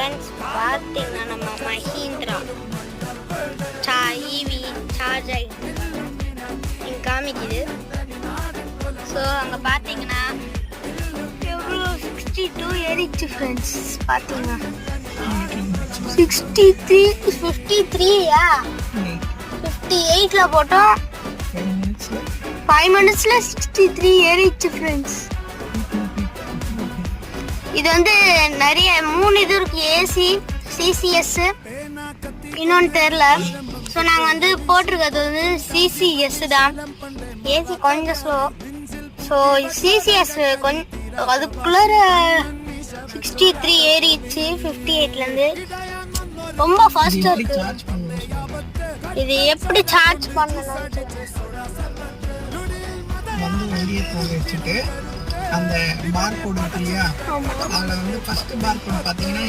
Friends பார்த்தீங்கன்னா நம்ம Mahindra EV charger இங்கே காமிக்குது. ஸோ அங்கே பார்த்தீங்கன்னா எவ்வளோ 62 ஏறிச்சு ஃப்ரெண்ட்ஸ். பார்த்தீங்கன்னா 53யா 58ல் போட்டோம் 5 minutesல 63 ஏறிச்சு ஃப்ரெண்ட்ஸ். இது வந்து நிறைய 3 இது இருக்கு, ஏசி, சிசிஎஸ், இன்னொன்று தெரில. ஸோ நாங்கள் வந்து போட்டிருக்கிறது வந்து சிசிஎஸ் தான். ஏசி கொஞ்சம் ஸ்லோ. ஸோ சிசிஎஸ் கொஞ்சம் அதுக்குள்ளே 63 ஏறிச்சு 58லேருந்து. ரொம்ப ஃபாஸ்ட்டாக இருக்கு. இது எப்படி சார்ஜ் பண்ணணும் வந்து வெளியே போக வச்சுட்டு அந்த பார் கோடு இருக்கு இல்லையா, அதில் வந்து ஃபர்ஸ்ட் பார் கோடு பார்த்தீங்கன்னா